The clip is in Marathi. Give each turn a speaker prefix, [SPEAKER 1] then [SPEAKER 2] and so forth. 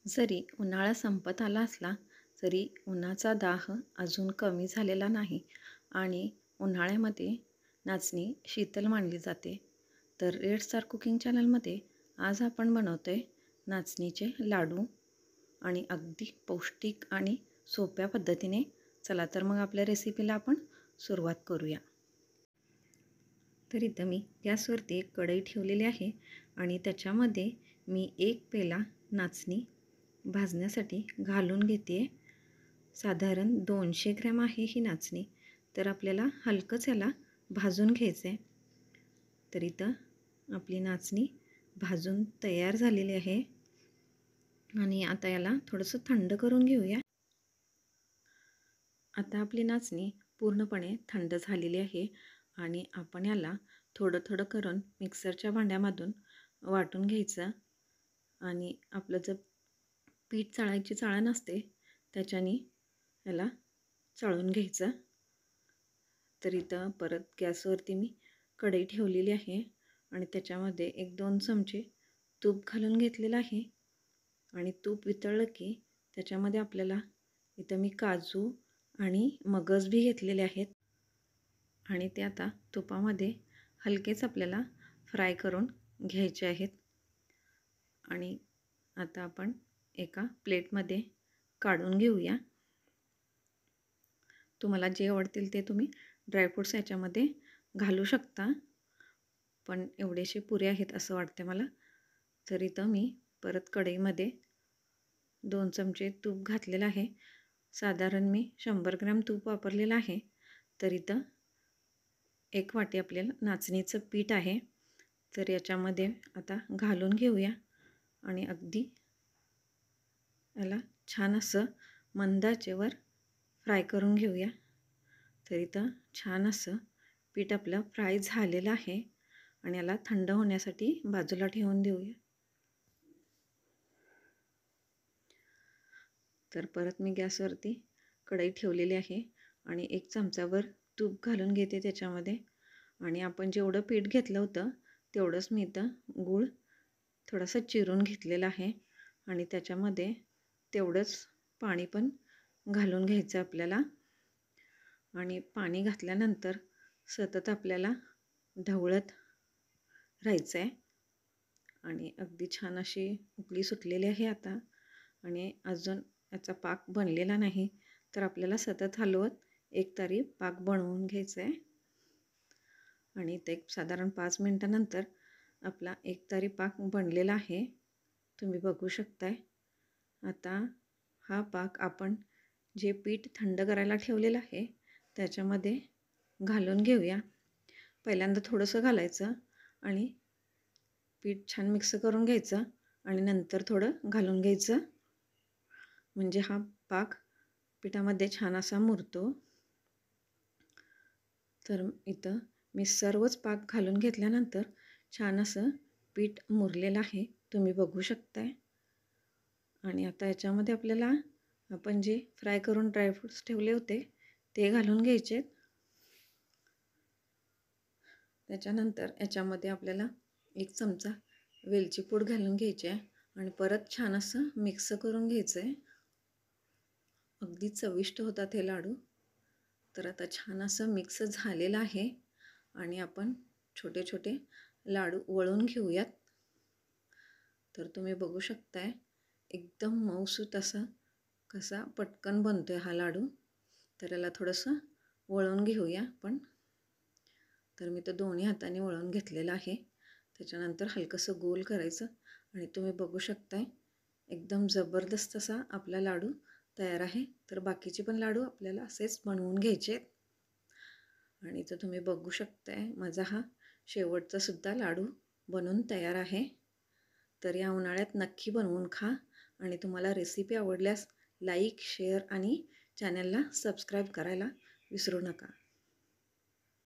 [SPEAKER 1] जरी उन्हाळा संपत आला असला तरी उन्हाचा दाह अजून कमी झालेला नाही आणि उन्हाळ्यामध्ये नाचणी शीतल मानली जाते. तर रेड स्टार कुकिंग चॅनलमध्ये आज आपण बनवतो आहे नाचणीचे लाडू आणि अगदी पौष्टिक आणि सोप्या पद्धतीने. चला तर मग आपल्या रेसिपीला आपण सुरुवात करूया. तर इथं मी गॅसवरती एक कढई ठेवलेली आहे आणि त्याच्यामध्ये मी 1 पेला नाचणी भाजण्यासाठी घालून घेते. साधारण 200 ग्रॅम आहे ही नाचणी. तर आपल्याला हलकंच याला भाजून घ्यायचं आहे. तर इथं आपली नाचणी भाजून तयार झालेली आहे आणि आता याला थोडंसं थंड करून घेऊया. आता आपली नाचणी पूर्णपणे थंड झालेली आहे आणि आपण याला थोडं थोडं करून मिक्सरच्या भांड्यामधून वाटून घ्यायचं आणि आपलं जर पीठ चाळायची चाळण असते त्याच्याने याला चाळून घ्यायचं. तर इथं परत गॅसवरती मी कढई ठेवलेली आहे आणि त्याच्यामध्ये 1-2 चमचे तूप घालून घेतलेलं आहे आणि तूप वितळलं की त्याच्यामध्ये आपल्याला इथं मी काजू आणि मगज बी घेतलेले आहेत आणि ते आता तुपामध्ये हलकेच आपल्याला फ्राय करून घ्यायचे आहेत. आणि आता आपण एका प्लेटमध्ये काढून घेऊया. तुम्हाला जे आवडतील ते तुम्ही ड्रायफ्रूट्स याच्यामध्ये घालू शकता, पण एवढेसे पुरे आहेत असं वाटते मला. तर इथं मी परत कढईमध्ये 2 चमचे तूप घातलेलं आहे. साधारण मी 100 ग्रॅम तूप वापरलेलं आहे. तर इथं 1 वाटी आपल्याला नाचणीचं पीठ आहे. तर याच्यामध्ये आता घालून घेऊया आणि अगदी याला छान असं मंद आचेवर फ्राय करून घेऊया. तर इथं छान असं पीठ आपलं फ्राय झालेलं आहे आणि याला थंड होण्यासाठी बाजूला ठेवून देऊया. तर परत मी गॅसवरती कढई ठेवलेली आहे आणि 1 चमचावर तूप घालून घेते त्याच्यामध्ये आणि आपण जेवढं पीठ घेतलं होतं तेवढंच मी इथं गूळ थोडासा चिरून घेतलेला आहे आणि त्याच्यामध्ये तेवढंच पाणी पण घालून घ्यायचं आपल्याला. आणि पाणी घातल्यानंतर सतत आपल्याला ढवळत राहायचं आहे आणि अगदी छान अशी उकळी सुटलेली आहे आता आणि अजून याचा पाक बनलेला नाही. तर आपल्याला सतत हलवत एकतारी पाक बनवून घ्यायचा आहे आणि ते साधारण 5 मिनटानंतर आपला एकतारी पाक बनलेला आहे. तुम्ही बघू शकताय. आता हा पाक आपण जे पीठ थंड करायला ठेवलेलं आहे त्याच्यामध्ये घालून घेऊया. पहिल्यांदा थोडंसं घालायचं आणि पीठ छान मिक्स करून घ्यायचं आणि नंतर थोडं घालून घ्यायचं, म्हणजे हा पाक पिठामध्ये छान असा मुरतो. तर इथं मी सर्वच पाक घालून घेतल्यानंतर छान असं पीठ मुरलेलं आहे, तुम्ही बघू शकताय. आणि आता याच्यामध्ये आपल्याला आपण जे फ्राय करून ड्रायफ्रूट्स ठेवले होते ते घालून घ्यायचे. त्याच्यानंतर याच्यामध्ये आपल्याला 1 चमचा वेलची पूड घालून घ्यायची आहे आणि परत छान असं मिक्स करून घ्यायचं आहे. अगदी चविष्ट होतात हे लाडू. तर आता छान असं मिक्स झालेलं आहे आणि आपण छोटे छोटे लाडू वळून घेऊयात. तर तुम्ही बघू शकताय एकदम मऊसूत असा कसा पटकन बनतोय हा लाडू. तर याला थोडंसं वळून घेऊया आपण. तर मी तर दोन्ही हाताने वळून घेतलेलं आहे. त्याच्यानंतर हलकंसं गोल करायचं आणि तुम्ही बघू शकताय एकदम जबरदस्त असा आपला लाडू तयार आहे. तर बाकीचे पण लाडू आपल्याला असेच बनवून घ्यायचे आणि तर तुम्ही बघू शकताय माझा हा शेवटचा सुद्धा लाडू बनवून तयार आहे. तर या उन्हाळ्यात नक्की बनवून खा आणि तुम्हाला रेसिपी आवडल्यास लाईक, शेअर आणि चॅनलला सबस्क्राईब करायला विसरू नका.